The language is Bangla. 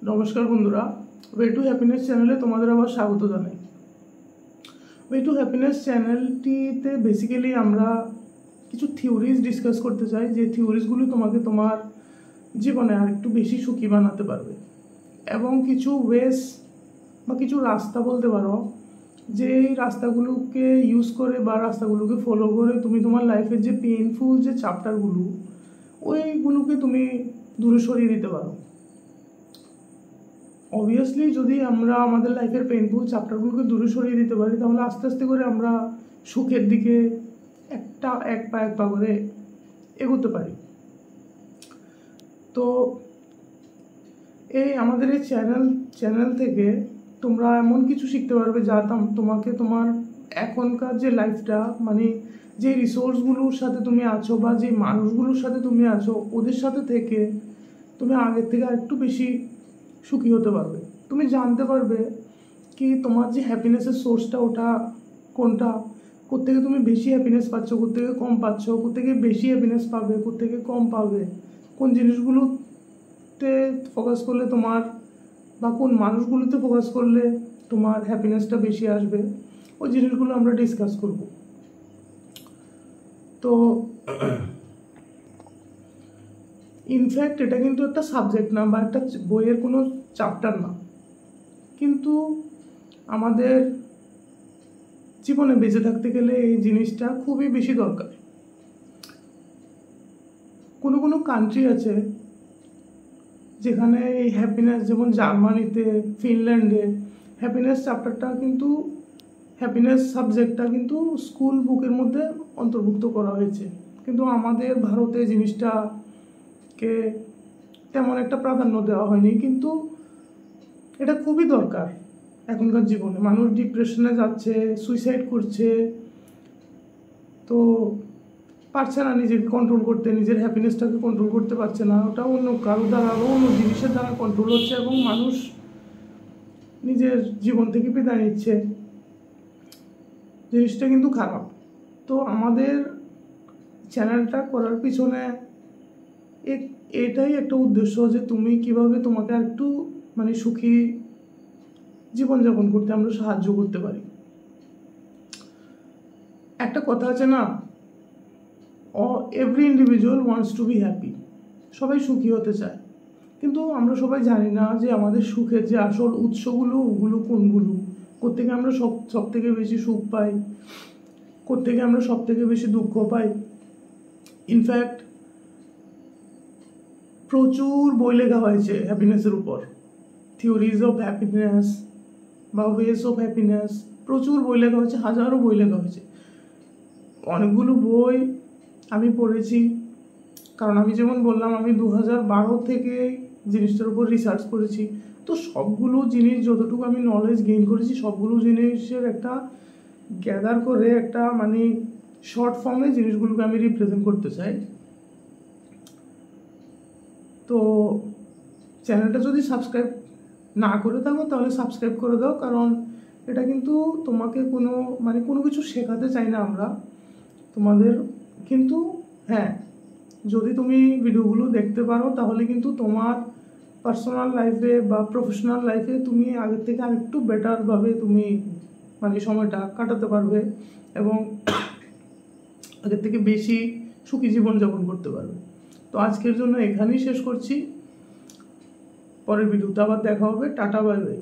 নমস্কার বন্ধুরা, ওয়ে টু হ্যাপিনেস চ্যানেলে তোমাদের আবার স্বাগত জানাই। ওয়ে টু হ্যাপিনেস চ্যানেলটিতে বেসিক্যালি আমরা কিছু থিওরিজ ডিসকাস করতে চাই, যে থিওরিজগুলো তোমাকে তোমার জীবনে আর একটু বেশি সুখী বানাতে পারবে, এবং কিছু ওয়েস বা কিছু রাস্তা বলতে পারো, যে রাস্তাগুলোকে ইউজ করে বা রাস্তাগুলোকে ফলো করে তুমি তোমার লাইফের যে পেইনফুল যে চ্যাপ্টারগুলো ওইগুলোকে তুমি দূরে সরিয়ে দিতে পারো। অবভিয়াসলি যদি আমরা আমাদের লাইফের পেইনফুল চ্যাপ্টারগুলোকে দূরে সরিয়ে দিতে পারি, তাহলে আস্তে আস্তে করে আমরা সুখের দিকে এক পা করে এগোতে পারি। তো আমাদের এই চ্যানেল থেকে তোমরা এমন কিছু শিখতে পারবে যা তোমাকে তোমার এখনকার যে লাইফটা, মানে যে রিসোর্সগুলোর সাথে তুমি আছো বা যে মানুষগুলোর সাথে তুমি আছো, ওদের সাথে থেকে তুমি আগের থেকে আরেকটু বেশি সুখী হতে পারবে। তুমি জানতে পারবে কি তোমার যে হ্যাপিনেসের সোর্সটা ওটা কোনটা, কোত্থেকে তুমি বেশি হ্যাপিনেস পাচ্ছ, কোত্থেকে কম পাচ্ছ, কোত্থেকে বেশি হ্যাপিনেস পাবে, কোত্থেকে কম পাবে, কোন জিনিসগুলোতে ফোকাস করলে তোমার বা কোন মানুষগুলোতে ফোকাস করলে তোমার হ্যাপিনেসটা বেশি আসবে, ওই জিনিসগুলো আমরা ডিসকাস করব। তো ইনফ্যাক্ট এটা কিন্তু একটা সাবজেক্ট না বা একটা বইয়ের কোনো চ্যাপ্টার না, কিন্তু আমাদের জীবনে বেঁচে থাকতে গেলে এই জিনিসটা খুবই বেশি দরকার। কোনো কোনো কান্ট্রি আছে যেখানে এই হ্যাপিনেস, যেমন জার্মানিতে, ফিনল্যান্ডে হ্যাপিনেস চ্যাপ্টারটা কিন্তু, হ্যাপিনেস সাবজেক্টটা কিন্তু স্কুল বুকের মধ্যে অন্তর্ভুক্ত করা হয়েছে, কিন্তু আমাদের ভারতে জিনিসটাকে তেমন একটা প্রাধান্য দেওয়া হয়নি। কিন্তু এটা খুবই দরকার এখনকার জীবনে। মানুষ ডিপ্রেশনে যাচ্ছে, সুইসাইড করছে, তো পারছে না নিজেকে কন্ট্রোল করতে, নিজের হ্যাপিনেসটাকে কন্ট্রোল করতে পারছে না, ওটা অন্য কারো দ্বারা বা অন্য জিনিসের দ্বারা কন্ট্রোল হচ্ছে, এবং মানুষ নিজের জীবন থেকে বিদায় নিচ্ছে। জিনিসটা কিন্তু খারাপ। তো আমাদের চ্যানেলটা করার পিছনে এটাই একটা উদ্দেশ্য, যে তুমি কিভাবে তোমাকে আর একটু মানে সুখী জীবনযাপন করতে আমরা সাহায্য করতে পারি। একটা কথা আছে না, every individual wants to be happy. সবাই সুখী হতে চায়, কিন্তু আমরা সবাই জানি না যে আমাদের সুখের যে আসল উৎসগুলো ওগুলো কোনগুলো, কোত্থেকে আমরা সব থেকে বেশি সুখ পাই, কোত্থেকে আমরা সব থেকে বেশি দুঃখ পাই। ইনফ্যাক্ট প্রচুর বই লেখা হয়েছে হ্যাপিনেসের উপর, থিওরিজ অফ হ্যাপিনেস বা ওয়েস অফ হ্যাপিনেস, প্রচুর বই লেখা হয়েছে, হাজারো বই লেখা হয়েছে। অনেকগুলো বই আমি পড়েছি, কারণ আমি যেমন বললাম আমি 2012 থেকে জিনিসটার উপর রিসার্চ করেছি। তো সবগুলো জিনিস যতটুকু আমি নলেজ গেইন করেছি, সবগুলো জিনিসের একটা গ্যাদার করে একটা মানে শর্ট ফর্মে জিনিসগুলোকে আমি রিপ্রেজেন্ট করতে চাই। তো চ্যানেলটা যদি সাবস্ক্রাইব না করে থাকো তাহলে সাবস্ক্রাইব করে দাও, কারণ এটা কিন্তু তোমাকে কোনো কিছু শেখাতে চাই না আমরা তোমাদের, কিন্তু হ্যাঁ, যদি তুমি ভিডিওগুলো দেখতে পারো তাহলে কিন্তু তোমার পার্সোনাল লাইফে বা প্রফেশনাল লাইফে তুমি আগের থেকে আরেকটু বেটারভাবে তুমি মানে সময়টা কাটাতে পারবে, এবং আগের থেকে বেশি সুখী জীবনযাপন করতে পারবে। তো আজকের জন্য এখানেই শেষ করছি, পরের ভিডিওতে আবার দেখা হবে। Tata, bye bye.